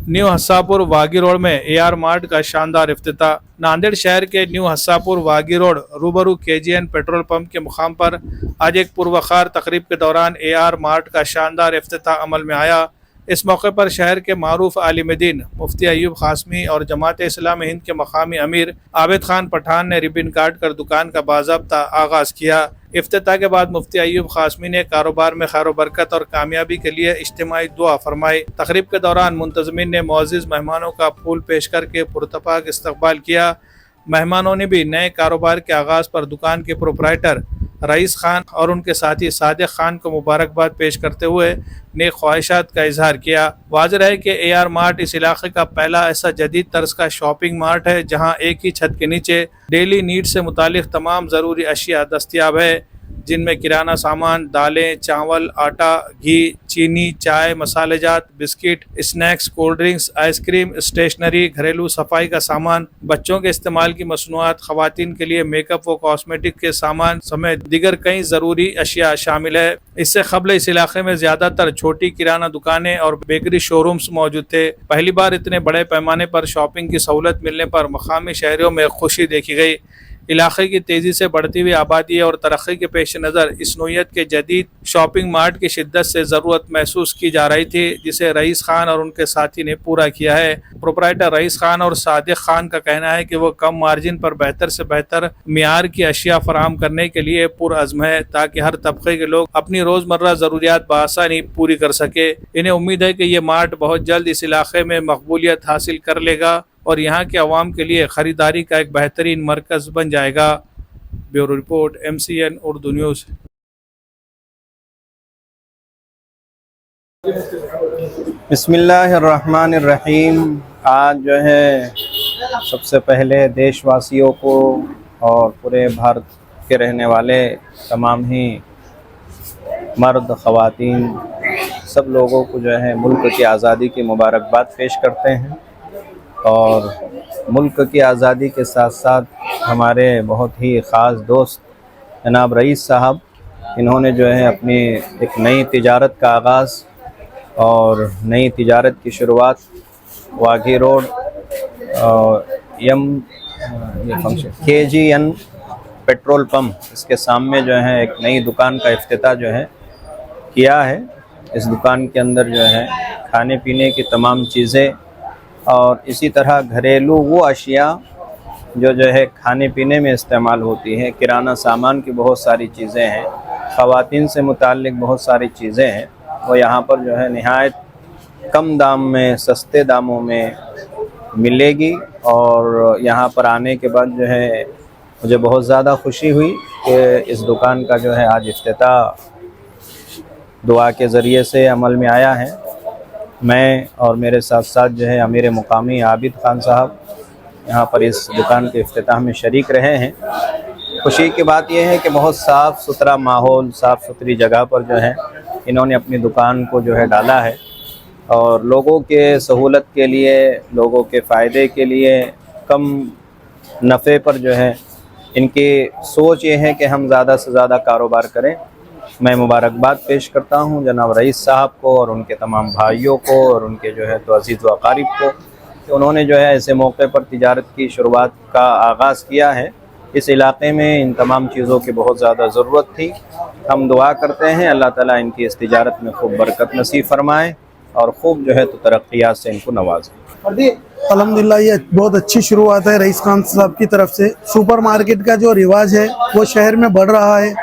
New हस्सापुर वागी road में AR mart का शानदार इफ्तिताह। नांदेड़ शहर के न्यू हस्सापुर वागी रोड रूबरू KGN पेट्रोल पंप के मुकाम पर आज एक पुरवखार तकरीब के दौरान AR मार्ट का शानदार इफ्तिताह अमल में आया। इस मौके पर शहर के मारूफ आलिम दीन मुफ्ती अयूब कासमी और जमात इस्लामी हिंद के मकामी अमीर आबिद खान पठान ने रिबन काट कर दुकान का बाज़ाब्ता आगाज़ किया। इफ्तिताह के बाद मुफ्ती अयूब कासमी ने कारोबार में खैर बरकत और कामयाबी के लिए इज्तिमाई दुआ फरमाई। तकरीब के दौरान मुंतज़मीन ने मुअज़्ज़िज़ मेहमानों का फूल पेश करके पुरतपाक इस्तकबाल किया। मेहमानों ने भी नए कारोबार के आगाज़ पर दुकान के प्रोपराइटर रईस खान और उनके साथी सादिक खान को मुबारकबाद पेश करते हुए नेक ख्वाहिशात का इजहार किया। वाज़ेह है कि AR मार्ट इस इलाके का पहला ऐसा जदीद तर्ज का शॉपिंग मार्ट है जहां एक ही छत के नीचे डेली नीड्स से मुतालिक तमाम ज़रूरी अशिया दस्तियाब है, जिनमें किराना सामान, दालें, चावल, आटा, घी, चीनी, चाय, मसालेजात, biscuit, snacks, cold drinks, ice cream, stationery, घरेलू सफाई का सामान, बच्चों के इस्तेमाल की मसनूआत, ख़वातीन के लिए मेकअप व कॉस्मेटिक के सामान समेत दीगर कई ज़रूरी अशिया शामिल है। इससे क़ब्ल इस इलाके में ज़्यादातर छोटी किराना दुकानें और बेकरी शोरूम्स मौजूद थे। पहली बार इतने बड़े पैमाने पर शॉपिंग की सहूलत मिलने पर मकामी शहरियों में खुशी देखी गई। इलाके की तेज़ी से बढ़ती हुई आबादी और तरक्की के पेश नज़र इस नोयत के जदीद शॉपिंग मार्ट की शिद्दत से ज़रूरत महसूस की जा रही थी, जिसे रईस खान और उनके साथी ने पूरा किया है। प्रोपराइटर रईस खान और सादिक खान का कहना है कि वो कम मार्जिन पर बेहतर से बेहतर मियार की अशिया फराहम करने के लिए पुरअज़्म है, ताकि हर तबके के लोग अपनी रोज़मर्रा ज़रूरियात बआसानी पूरी कर सके। इन्हें उम्मीद है कि ये मार्ट बहुत जल्द इस इलाके में मकबूलियत हासिल कर लेगा और यहाँ के अवाम के लिए ख़रीदारी का एक बेहतरीन मरकज़ बन जाएगा। Bureau report MCN Urdu news. बिस्मिल्लाहिर्रहमानिर्रहीम। आज जो है सबसे पहले देशवासियों को और पूरे भारत के रहने वाले तमाम ही मर्द ख़वातीन सब लोगों को जो है मुल्क की आज़ादी की मुबारकबाद पेश करते हैं। और मुल्क की आज़ादी के साथ साथ हमारे बहुत ही ख़ास दोस्त जनाब रईस साहब, इन्होंने जो है अपनी एक नई तिजारत का आगाज़ और नई तिजारत की शुरुआत वागी रोड KGN पेट्रोल पंप इसके सामने जो है एक नई दुकान का इफ्तिताह जो है किया है। इस दुकान के अंदर जो है खाने पीने की तमाम चीज़ें और इसी तरह घरेलू वो अशिया जो है खाने पीने में इस्तेमाल होती है, किराना सामान की बहुत सारी चीज़ें हैं, ख़वातीन से मुताल्लिक़ बहुत सारी चीज़ें हैं, वो यहाँ पर जो है निहायत कम दाम में, सस्ते दामों में मिलेगी। और यहाँ पर आने के बाद जो है मुझे बहुत ज़्यादा खुशी हुई कि इस दुकान का जो है आज इफ्तिताह दुआ के ज़रिए से अमल में आया है। मैं और मेरे साथ साथ जो है अमीर मुकामी आबिद खान साहब यहाँ पर इस दुकान के इफ्तिताह में शरीक रहे हैं। खुशी की बात यह है कि बहुत साफ़ सुथरा माहौल, साफ़ सुथरी जगह पर जो है इन्होंने अपनी दुकान को जो है डाला है और लोगों के सहूलत के लिए, लोगों के फ़ायदे के लिए, कम नफ़े पर जो है इनकी सोच ये है कि हम ज़्यादा से ज़्यादा कारोबार करें। मैं मुबारकबाद पेश करता हूँ जनाब रईस साहब को और उनके तमाम भाइयों को और उनके जो है तो अज़ीज़ व अक़ारिब को कि उन्होंने जो है ऐसे मौके पर तिजारत की शुरुआत का आगाज़ किया है। इस इलाक़े में इन तमाम चीज़ों की बहुत ज़्यादा ज़रूरत थी। हम दुआ करते हैं अल्लाह ताला इनकी इस तिजारत में खूब बरकत नसीब फरमाए और खूब जो है तो तरक्यात से इनको नवाज़े। अल्हम्दुलिल्लाह ये बहुत अच्छी शुरुआत है रईस खान साहब की तरफ से। सुपर मार्केट का जो रिवाज है वो शहर में बढ़ रहा है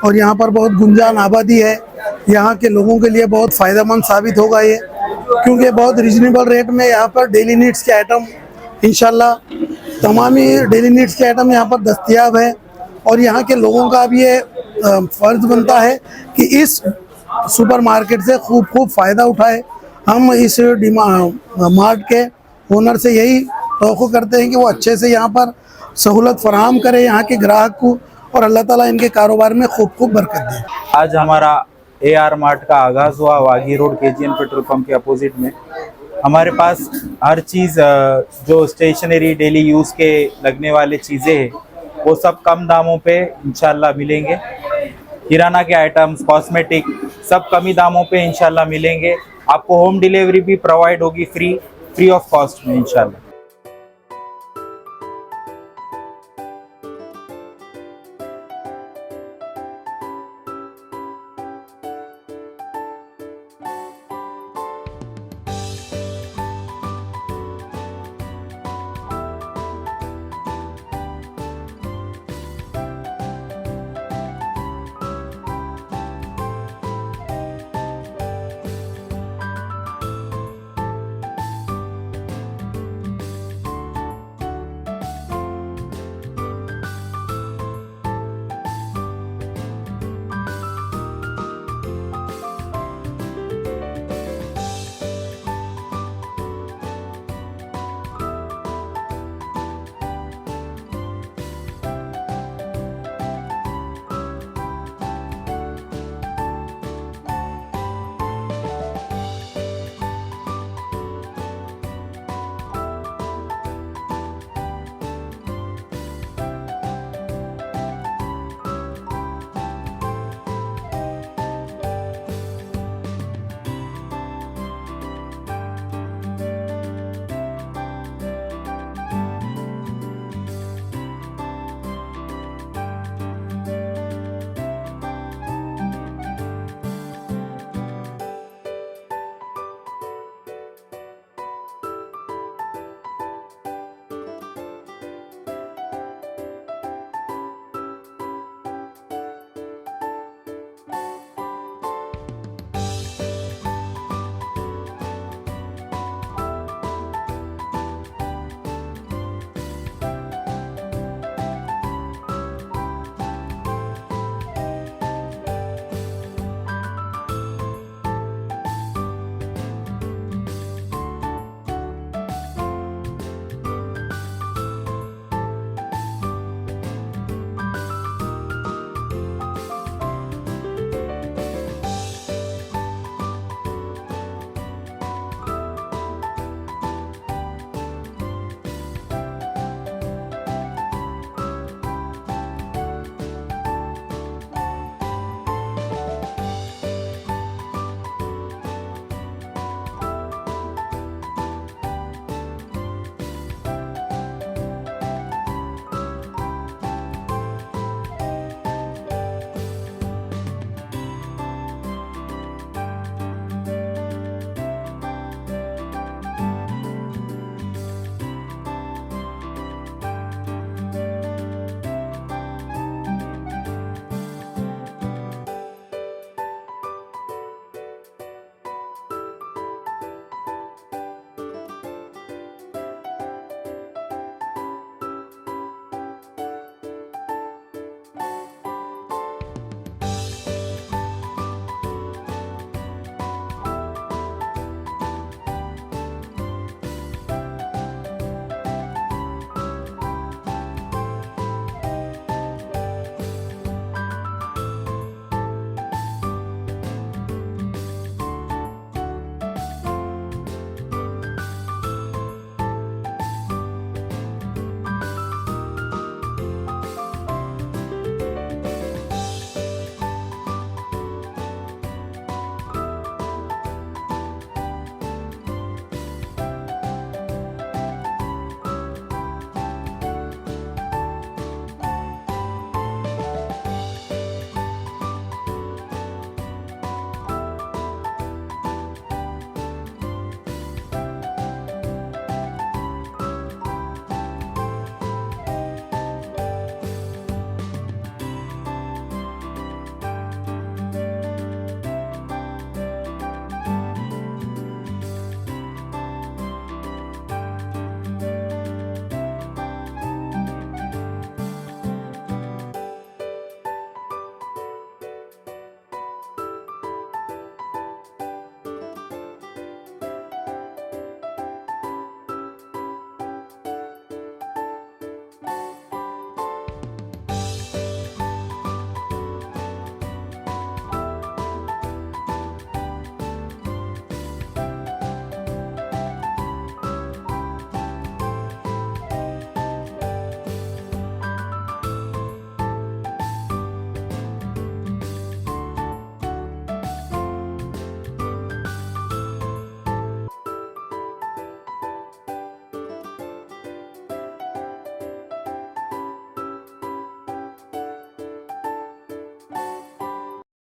और यहाँ पर बहुत गुंजान आबादी है। यहाँ के लोगों के लिए बहुत फ़ायदेमंद साबित होगा ये, क्योंकि बहुत रिजनेबल रेट में यहाँ पर डेली नीड्स के आइटम, इंशाल्लाह तमाम ही डेली नीड्स के आइटम यहाँ पर दस्तयाब है। और यहाँ के लोगों का भी ये फ़र्ज़ बनता है कि इस सुपर मार्केट से खूब फ़ायदा उठाए। हम इस मार्ट के ओनर से यही तवक्को करते हैं कि वो अच्छे से यहाँ पर सहूलत फराहम करे यहाँ के ग्राहक को और अल्लाह ताला इनके कारोबार में खूब बरकत दे। आज हमारा AR मार्ट का आगाज़ हुआ वागी रोड KGN पेट्रोल पंप के अपोजिट में। हमारे पास हर चीज़ जो स्टेशनरी डेली यूज़ के लगने वाले चीज़ें हैं वो सब कम दामों पे इंशाल्लाह मिलेंगे। किराना के आइटम्स, कॉस्मेटिक सब कम ही दामों पे इंशाल्लाह मिलेंगे। आपको होम डिलीवरी भी प्रोवाइड होगी फ्री। फ्री ऑफ कॉस्ट में इंशाल्लाह।